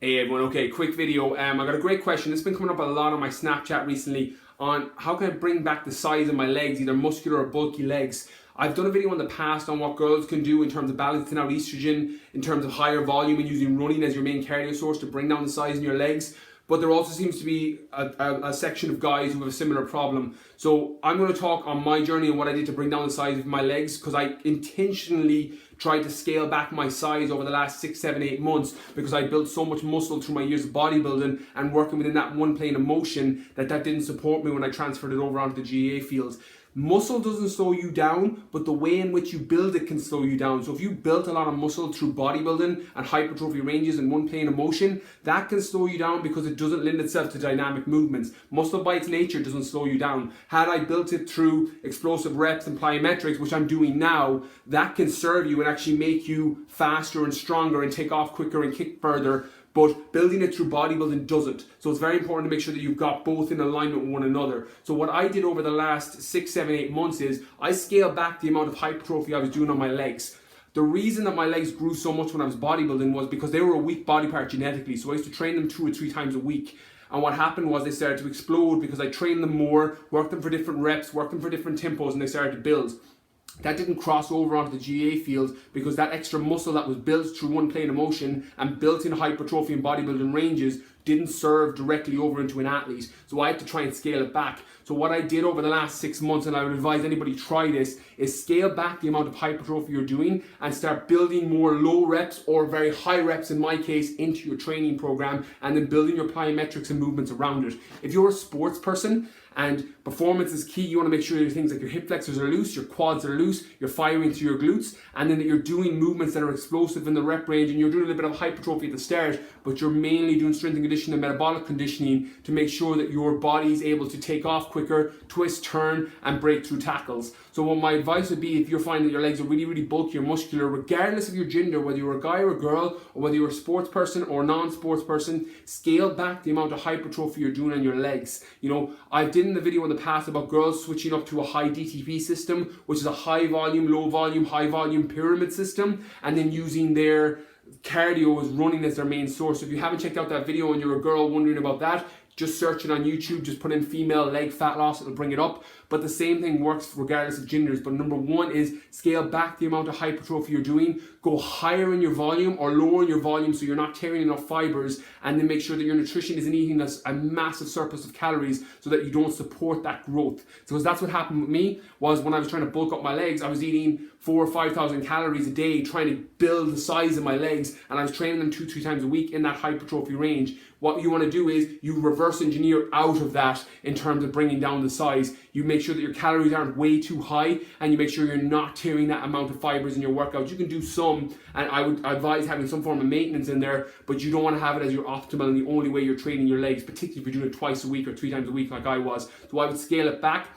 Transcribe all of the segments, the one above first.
Hey everyone, okay, quick video. I got a great question. It's been coming up a lot on my Snapchat recently on how can I bring back the size of my legs, either muscular or bulky legs. I've done a video in the past on what girls can do in terms of balancing out estrogen, in terms of higher volume and using running as your main cardio source to bring down the size in your legs. But there also seems to be a section of guys who have a similar problem. So I'm going to talk on my journey and what I did to bring down the size of my legs, because I intentionally tried to scale back my size over the last 6, 7, 8 months because I built so much muscle through my years of bodybuilding and working within that one plane of motion that didn't support me when I transferred it over onto the GA field. Muscle doesn't slow you down, but the way in which you build it can slow you down. So if you built a lot of muscle through bodybuilding and hypertrophy ranges in one plane of motion, that can slow you down because it doesn't lend itself to dynamic movements. Muscle by its nature doesn't slow you down. Had I built it through explosive reps and plyometrics, which I'm doing now, that can serve you and actually make you faster and stronger and take off quicker and kick further. But building it through bodybuilding doesn't. So it's very important to make sure that you've got both in alignment with one another. So what I did over the last 6, 7, 8 months is I scaled back the amount of hypertrophy I was doing on my legs. The reason that my legs grew so much when I was bodybuilding was because they were a weak body part genetically. So I used to train them 2 or 3 times a week. And what happened was they started to explode because I trained them more, worked them for different reps, worked them for different tempos, and they started to build. That didn't cross over onto the GA field because that extra muscle that was built through one plane of motion and built in hypertrophy and bodybuilding ranges didn't serve directly over into an athlete. So I had to try and scale it back. So what I did over the last 6 months, and I would advise anybody try this, is scale back the amount of hypertrophy you're doing and start building more low reps or very high reps in my case into your training program, and then building your plyometrics and movements around it. If you're a sports person and performance is key, you want to make sure your things like your hip flexors are loose, your quads are loose, you're firing through your glutes, and then that you're doing movements that are explosive in the rep range, and you're doing a little bit of hypertrophy at the start, but you're mainly doing strength and conditioning and metabolic conditioning to make sure that your body is able to take off quicker, twist, turn, and break through tackles. So what my advice would be, if you're finding that your legs are really, really bulky or muscular, regardless of your gender, whether you're a guy or a girl, or whether you're a sports person or a non-sports person, scale back the amount of hypertrophy you're doing on your legs. You know, I did in the video in the past about girls switching up to a high DTP system, which is a high volume, low volume, high volume pyramid system, and then using their cardio as running as their main source. So if you haven't checked out that video and you're a girl wondering about that, just search it on YouTube, just put in female leg fat loss, it'll bring it up. But the same thing works regardless of genders. But number one is scale back the amount of hypertrophy you're doing, go higher in your volume or lower in your volume so you're not tearing enough fibers, and then make sure that your nutrition isn't eating a massive surplus of calories so that you don't support that growth. Because that's what happened with me, was when I was trying to bulk up my legs, I was eating 4,000 or 5,000 calories a day trying to build the size of my legs, and I was training them 2, 3 times a week in that hypertrophy range. What you want to do is you reverse engineer out of that in terms of bringing down the size. You make sure that your calories aren't way too high, and you make sure you're not tearing that amount of fibers in your workouts. You can do some, and I would advise having some form of maintenance in there, but you don't want to have it as your optimal and the only way you're training your legs, particularly if you're doing it twice a week or 3 times a week like I was. So I would scale it back,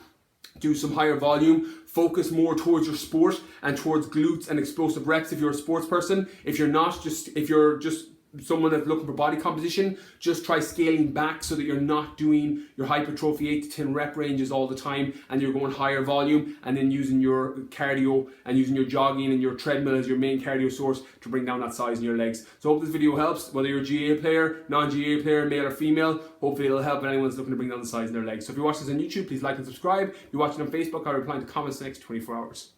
do some higher volume, focus more towards your sport and towards glutes and explosive reps if you're a sports person. If you're not, if you're just someone that's looking for body composition, just try scaling back so that you're not doing your hypertrophy 8 to 10 rep ranges all the time, and you're going higher volume and then using your cardio and using your jogging and your treadmill as your main cardio source to bring down that size in your legs. So I hope this video helps, whether you're a GA player, non-GA player, male or female. Hopefully it'll help anyone that's looking to bring down the size in their legs. So if you watch this on YouTube, please like and subscribe. If you're watching on Facebook, I'll reply to comments in the next 24 hours.